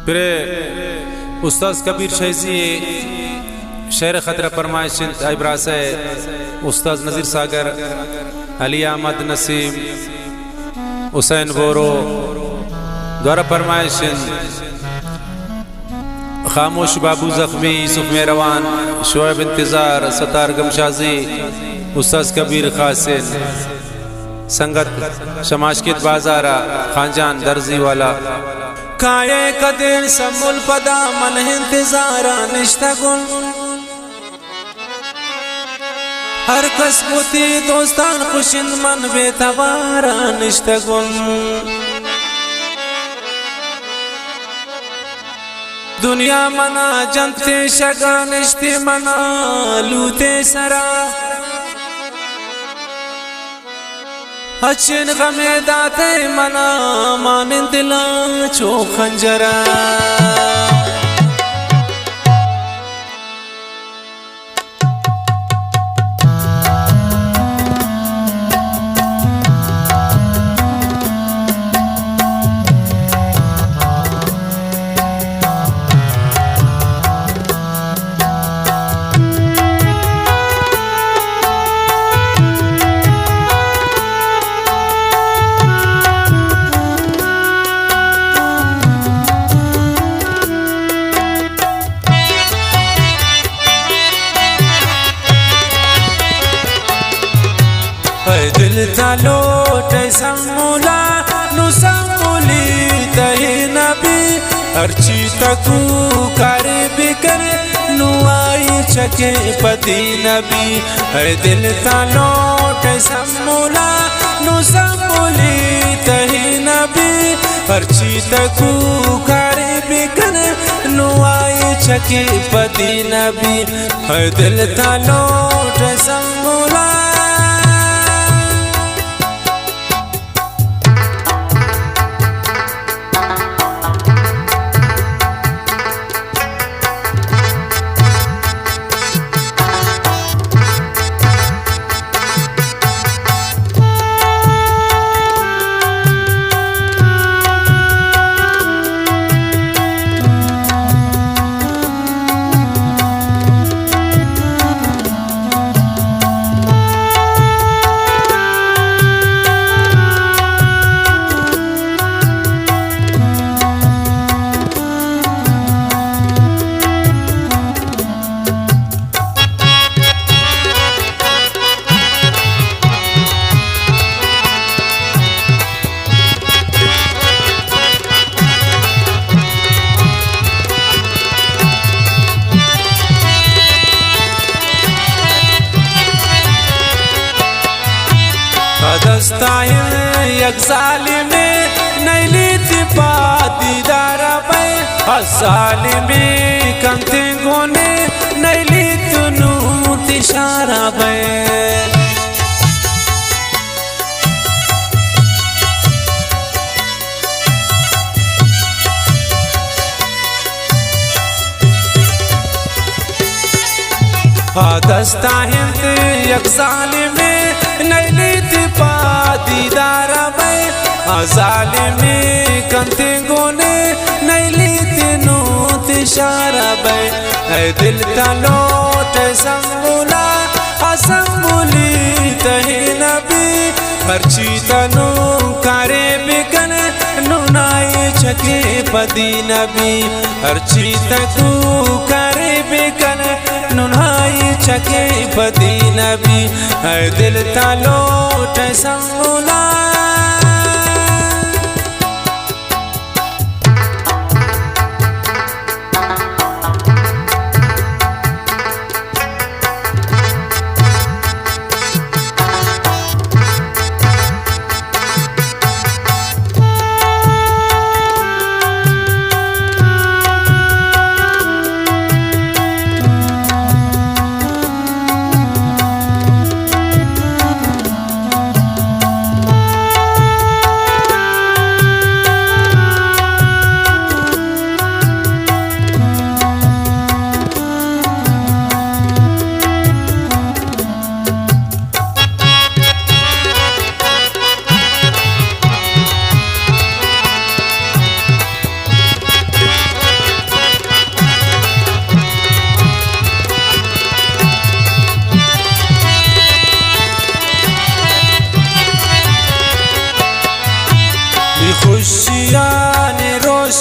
फिर उस्ताद कबीर शहजी शेर खतरा फरमाइश इब्रास उस्ताद नज़ीर सागर अली अहमद नसीम हुसैन बोरो द्वारा फरमाइश खामोश बाबू जख्मी यूसुफ मेहरवान शोएब इंतजार सतार गमशाजी उस्ताद कबीर खासिन संगत शमाशकित बाजारा खानजान दर्जी वाला काये कदिर समुल पदा मन इंतजारा निश्तगुल हर कसबुती दोस्तान खुशिंद मन बेतवारा निश्तगुल दुनिया मना जनते शगा निश्ते मना लूते सरा अच्छन गमे दाते मना मानिंद दिला चो खंजरा दिल तलोट समूला नु समूली तही नबी अर्ची तकू कर बिकर नु आई चके पति नबी दिल तलोट समूला नु समूली तही नबी अर्ची तकू कर बिकर नु आई चके पति नबी दिल तलोट समूला यक ज़ालिमे नैली तिपा दीदारा पे ज़ालिमे कंते गोने नैली तुनु तिशारा पे दस्ता हिंद यक ज़ालिमे नैली तिपा दीदारा पे ज़ालिमे कंते गोने नैली तिनु तिशारा पे दिल तलोट संबुला असंबुली तही नबी हरची तनु करे बिकन नुनाई चके पदी नबी हरची तकू करे बिकन नुनाई चके पदी नबी दिल तलोट संबुला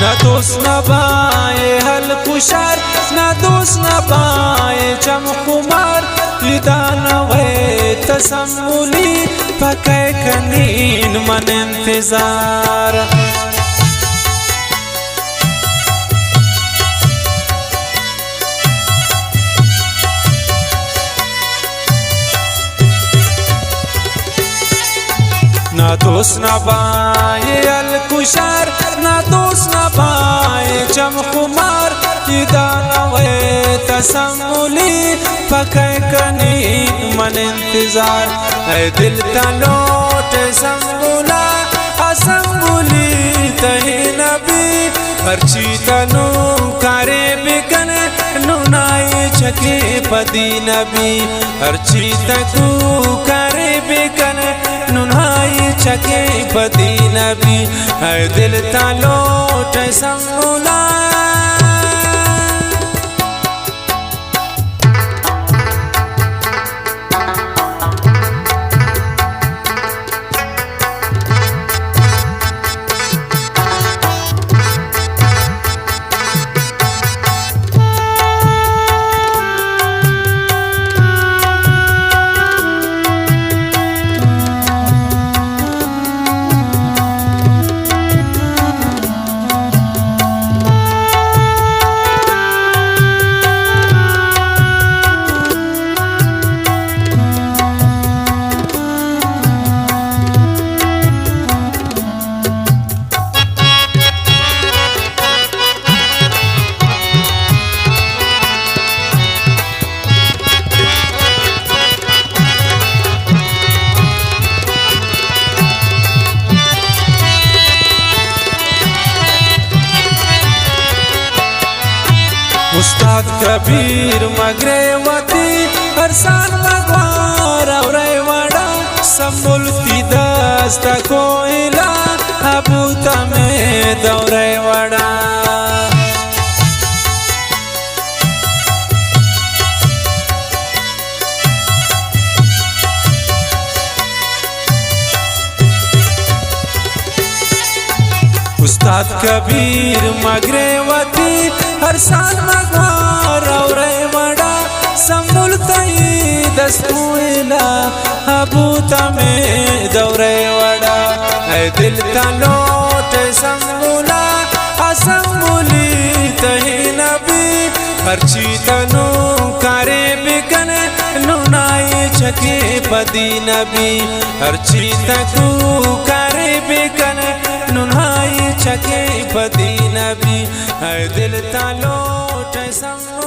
ना दोस्त ना बाए हल कुशार ना दोस्त ना बाए चम कुमार लिदाना वे तसम्मुली पकै कनीन मन इंतजार ना दोस्त ना बाए अल कुशार ना दोस्त ना बाए चम कुमार दाना वे तसम्मुली पकै कनी मन इंतजार है दिल तलोट सम्मुला असम्मुली तही नबी हरची तनु कारे बिकन नुनाई चके पदी नबी हरची तकू कारे बिकन नुनाई चके पदी नबी है दिल तलोट सम्मुला उस्ताद कबीर मगरेवती हरसान मगवार और रेवाड़ा सम्मुलती दस्ता कोयला अबूता में दौरेवाड़ा उस्ताद कबीर मगरेवती हरसान मगवार और रेवाड़ा सम्मुलती दस्तूला अबूता में दौरेवाड़ा है दिल तलोट सम्मुला असम्मुली तही नबी हरची तनु कारे बिकन नुनाई चके पदी नबी हरची तकू कारे बिकन नुनाई चके पदी नबी, है दिल तालोट संग